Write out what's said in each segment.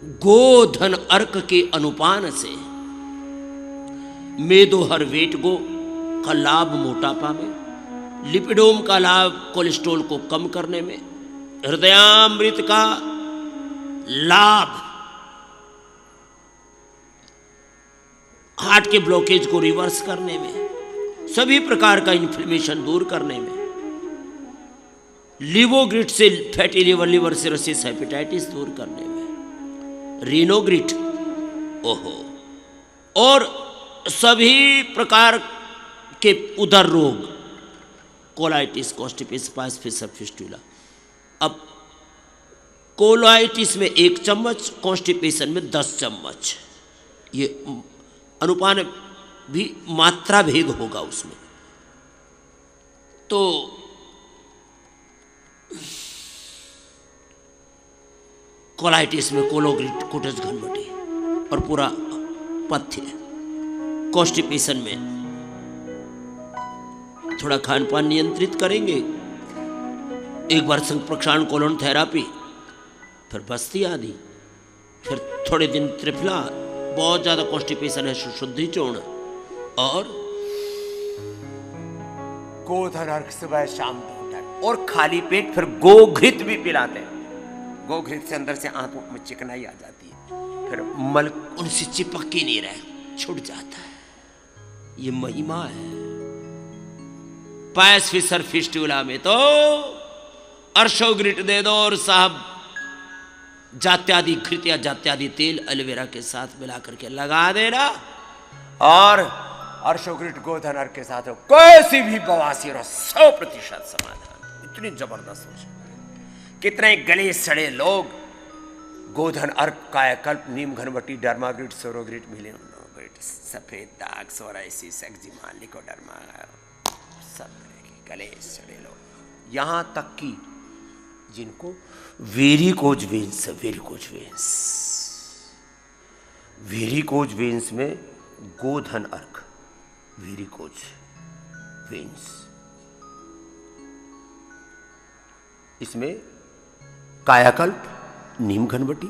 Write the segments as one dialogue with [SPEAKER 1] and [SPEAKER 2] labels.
[SPEAKER 1] गोधन अर्क के अनुपान से मेदो हर वेट गो का लाभ मोटापा में, लिपिडोम का लाभ कोलेस्ट्रॉल को कम करने में, हृदयामृत का लाभ हार्ट के ब्लॉकेज को रिवर्स करने में, सभी प्रकार का इन्फ्लेमेशन दूर करने में, लिवोग्रिट से फैटी लिवर सिरोसिस हेपेटाइटिस दूर करने में, रीनोग्रिट ओहो, और सभी प्रकार के उदर रोग, कोलाइटिस, कॉन्स्टिपेशन, पायस फिशर फिस्टुला। अब कोलाइटिस में 1 चम्मच, कॉन्स्टिपेशन में 10 चम्मच, ये अनुपान भी मात्रा भेद होगा उसमें। तो कोलाइटिस में कोलोग्रिट, कोटज घनवटी और पूरा पथ्य, कॉन्स्टिपेशन में थोड़ा खान पान नियंत्रित करेंगे, एक बार संप्रक्षालन कोलोन थेरापी, फिर बस्ती आदि, फिर थोड़े दिन त्रिफला, बहुत ज्यादा कॉन्स्टिपेशन है शुद्धि चूर्ण, और
[SPEAKER 2] गोधन अर्घ सुबह शाम 2 टाइम, और खाली पेट फिर गोघृत भी पिलाते हैं। गोघृत से अंदर से आंतों में चिकनाई आ जाती है, फिर मल
[SPEAKER 1] उनसे चिपक ही नहीं रहे, छूट जाता है। ये महिमा है। पायस फिशर फिस्टुला में तो अर्शोग्रिट दे दो और साहब जात्यादि घृत या जात्यादि तेल एलोवेरा के साथ मिला करके लगा देना,
[SPEAKER 2] और अर्शोग्रिट गोधन अर्घ के साथ हो कैसी भी बवासीर हो 100% समाधान। इतनी जबरदस्त हो सकती। कितने गले सड़े लोग गोधन अर्घ, कायाकल्प, नीम घनवटी, डर्माग्रिट, सोरोग्रिट, मिलिनोग्रिट, सफेद दाग, सोराइसिस, एक्जिमा, लिकोडर्मा, सब तरह के गले सड़े लोग, यहां तक कि जिनको वेरिकोज वेन्स, वेरिकोज वेन्स में गोधन अर्घ, वेरिकोज वेन्स, इसमें कायाकल्प, नीम घनवटी,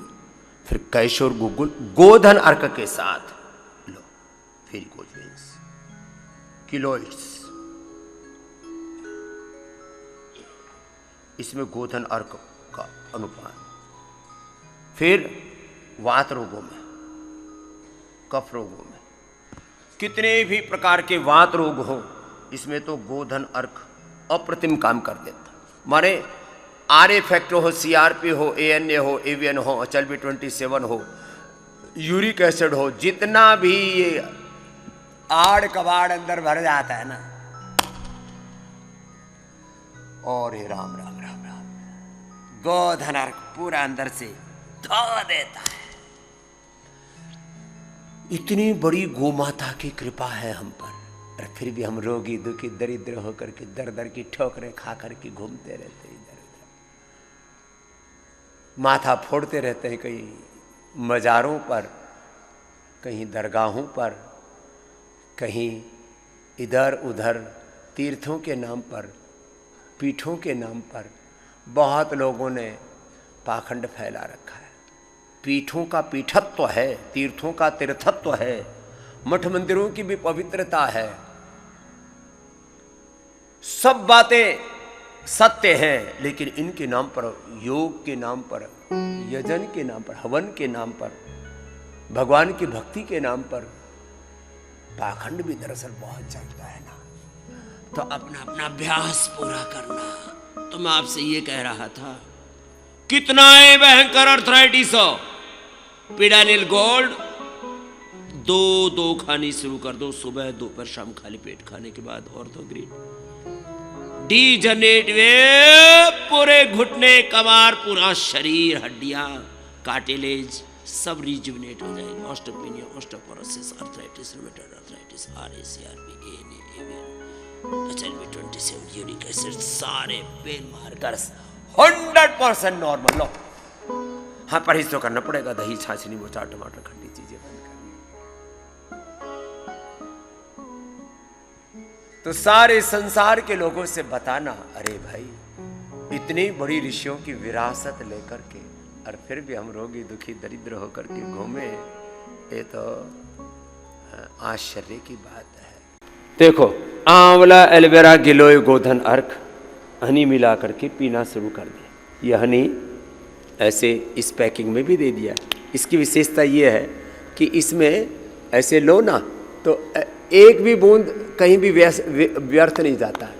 [SPEAKER 2] फिर कैशोर गुगुल, गोधन अर्घ के साथ लो वेरिकोज वेन्स, किलोइड्स, इसमें गोधन अर्घ का अनुपान। फिर वात रोगों में, कफ रोगों में, कितने भी प्रकार के वात रोग हो, इसमें तो गोधन अर्घ अप्रतिम काम कर देता। माने आर फैक्टर हो, सीआरपी हो, एएनए हो, एवीएन हो, HLB 27 हो, यूरिक एसिड हो, जितना भी ये आड़ कबाड़ अंदर भर जाता है ना, और हे राम राम राम राम, गोधन अर्घ पूरा अंदर से धो देता है। इतनी बड़ी गोमाता की कृपा है हम पर, और फिर भी हम रोगी दुखी दरिद्र होकर के दर दर की ठोकरें खा करके घूमते रहते हैं, इधर उधर माथा फोड़ते रहते हैं, कहीं मज़ारों पर, कहीं दरगाहों पर, कहीं इधर उधर तीर्थों के नाम पर, पीठों के नाम पर। बहुत लोगों ने पाखंड फैला रखा है। पीठों का पीठत्व है, तीर्थों का तीर्थत्व है, मठ मंदिरों की भी पवित्रता है, सब बातें सत्य हैं, लेकिन इनके नाम पर, योग के नाम पर, यजन के नाम पर, हवन के नाम पर, भगवान की भक्ति के नाम पर पाखंड भी दरअसल बहुत चलता है ना।
[SPEAKER 1] तो अपना अपना अभ्यास पूरा करना। तो मैं आपसे ये कह रहा था, कितना है भयंकर अर्थराइटिस हो, पिडानिल गोल्ड 2 खानी शुरू कर दो, सुबह दोपहर शाम खाली पेट खाने के बाद, ऑर्थोग्रीन डीजनरेट वे, पूरे घुटने कमर, पूरा शरीर, हड्डियां, कार्टिलेज सब रिजुविनेट हो जाएंगे। Osteopenia, osteoporosis, arthritis, rheumatoid arthritis, RACRB, HLB 27, uric acid, सारे पेन मार्कर्स
[SPEAKER 2] 100% नॉर्मल। लो हाँ, परहेज तो करना पड़ेगा, दही छाछ नींबू चाट टमाटर खट्टी चीजें बंद करनी। तो सारे संसार के लोगों से बताना, अरे भाई इतनी बड़ी ऋषियों की विरासत लेकर के और फिर भी हम रोगी दुखी दरिद्र होकर के घूमे, ये तो आश्चर्य की बात है। देखो, आंवला, एलोवेरा, गिलोय, गोधन, अर्क, हनी मिला करके पीना शुरू कर दिया। ये हनी ऐसे इस पैकिंग में भी दे दिया। इसकी विशेषता ये है कि इसमें ऐसे लो ना तो एक भी बूंद कहीं भी व्यर्थ नहीं जाता है।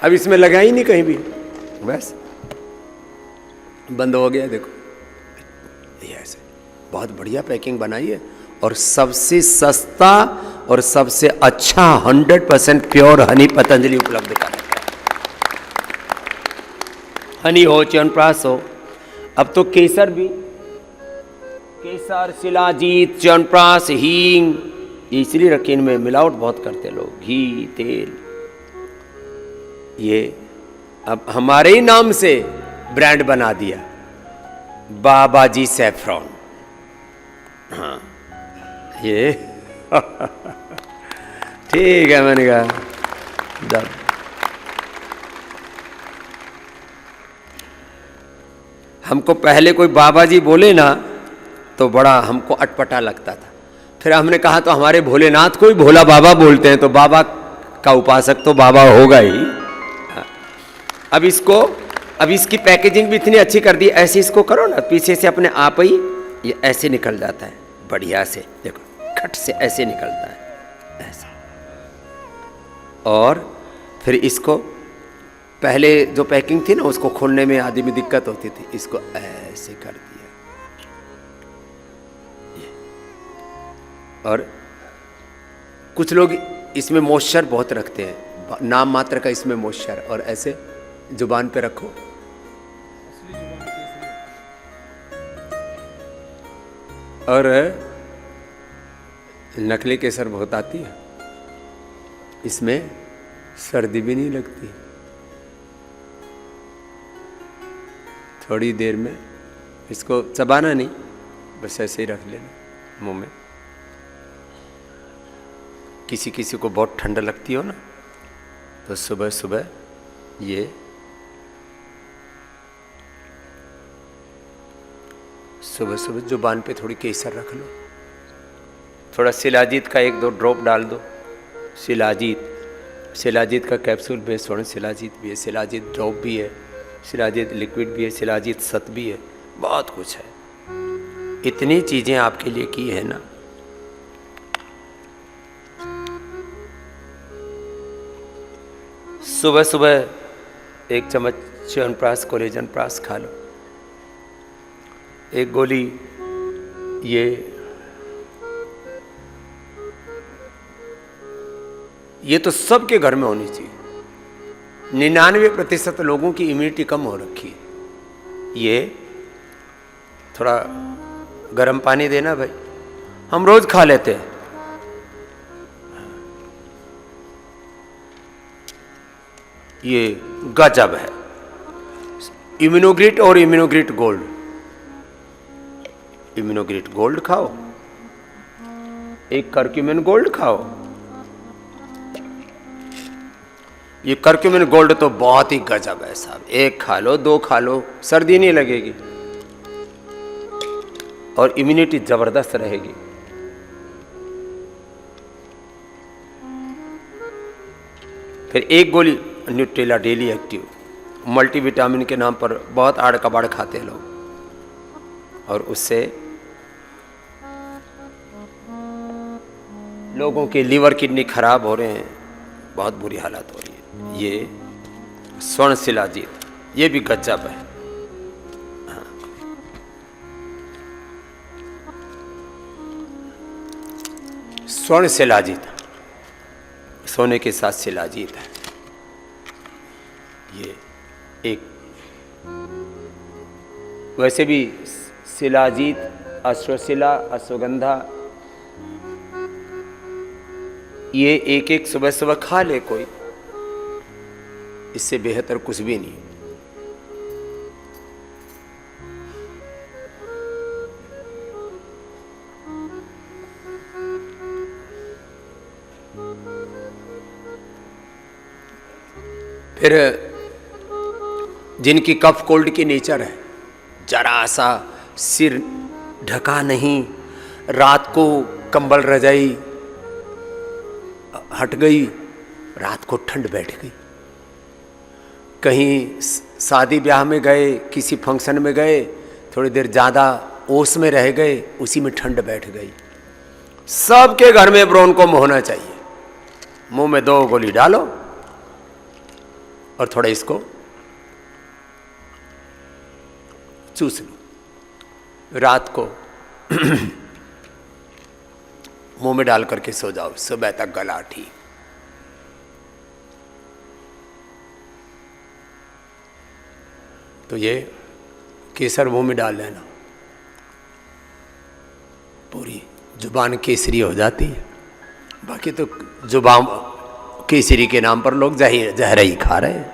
[SPEAKER 2] अब इसमें लगा ही नहीं कहीं भी, बस बंद हो गया। देखो ये ऐसे बहुत बढ़िया पैकिंग बनाई है और सबसे सस्ता और सबसे अच्छा 100% प्योर हनी पतंजलि उपलब्ध कराता है। हनी हो, च्यवनप्राश हो, अब तो केसर भी, केसर, शिलाजीत, च्यवनप्राश, हींग, ये इसलिए रखे, इनमें मिलावट बहुत करते लोग, घी, तेल। ये अब हमारे ही नाम से ब्रांड बना दिया, बाबा जी सैफ्रॉन। हाँ ये ठीक है, मैंने कहा जब हमको पहले कोई बाबा जी बोले ना तो बड़ा हमको अटपटा लगता था। फिर हमने कहा तो हमारे भोलेनाथ को ही भोला बाबा बोलते हैं, तो बाबा का उपासक तो बाबा होगा ही। अब इसको, अब इसकी पैकेजिंग भी इतनी अच्छी कर दी, ऐसे इसको करो ना, पीछे से अपने आप ही ये ऐसे निकल जाता है बढ़िया से। देखो खट से ऐसे निकलता है ऐसे। और फिर इसको पहले जो पैकिंग थी ना उसको खोलने में आदि में दिक्कत होती थी, इसको ऐसे कर दिया। और कुछ लोग इसमें मॉइस्चर बहुत रखते हैं, नाम मात्र का इसमें मॉइस्चर, और ऐसे जुबान पे रखो, और नकली केसर बहुत आती है, इसमें सर्दी भी नहीं लगती। थोड़ी देर में इसको चबाना नहीं, बस ऐसे ही रख लेना मुंह में। किसी किसी को बहुत ठंड लगती हो ना, तो सुबह सुबह ये सुबह सुबह जुबान पे थोड़ी केसर रख लो, थोड़ा शिलाजीत का 1-2 ड्रॉप डाल दो। शिलाजीत का कैप्सूल भी है, स्वर्ण शिलाजीत भी है, शिलाजीत ड्रॉप भी है, शिलाजीत लिक्विड भी है, शिलाजीत सत भी है, बहुत कुछ है। इतनी चीजें आपके लिए की है ना। सुबह सुबह 1 चम्मच च्यवनप्राश, कोलेजन प्राश खा लो, 1 गोली। ये तो सबके घर में होनी चाहिए। 99% लोगों की इम्यूनिटी कम हो रखी है। ये थोड़ा गर्म पानी देना भाई, हम रोज खा लेते हैं। ये गजब है। इम्यूनोग्रिट और इम्यूनोग्रिट गोल्ड, इम्यूनोग्रिट गोल्ड खाओ, 1 कर्क्यूमिन गोल्ड खाओ। ये कर्क्यूमिन गोल्ड तो बहुत ही गजब है साहब, 1 खा लो, 2 खा लो, सर्दी नहीं लगेगी और इम्यूनिटी जबरदस्त रहेगी। फिर 1 गोली न्यूट्रेला डेली एक्टिव, मल्टीविटामिन के नाम पर बहुत आड़ कबाड़ खाते हैं लोग, और उससे लोगों के लीवर किडनी खराब हो रहे हैं, बहुत बुरी हालत हो रही है। ये स्वर्ण शिलाजीत, ये भी गजब है। हाँ। स्वर्ण शिलाजीत, सोने के साथ शिलाजीत है। ये एक वैसे भी शिलाजीत, अश्वशिला, अश्वगंधा, ये 1-1 सुबह सुबह खा ले कोई, इससे बेहतर कुछ भी नहीं। फिर जिनकी कफ कोल्ड की नेचर है, जरा सा सिर ढका नहीं, रात को कंबल रजाई हट गई, रात को ठंड बैठ गई, कहीं शादी ब्याह में गए, किसी फंक्शन में गए, थोड़ी देर ज़्यादा ओस में रह गए, उसी में ठंड बैठ गई। सबके घर में ब्रोंको होना चाहिए। मुंह में 2 गोली डालो और थोड़ा इसको चूस लो, रात को मुंह में डाल करके सो जाओ, सुबह तक गला ठीक। तो ये केसर मुंह में डाल लेना, पूरी जुबान केसरी हो जाती है। बाकी तो जुबान केसरी के नाम पर लोग जहर ही खा रहे हैं।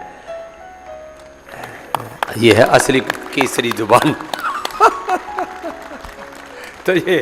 [SPEAKER 2] ये है असली केसरी जुबान। तो ये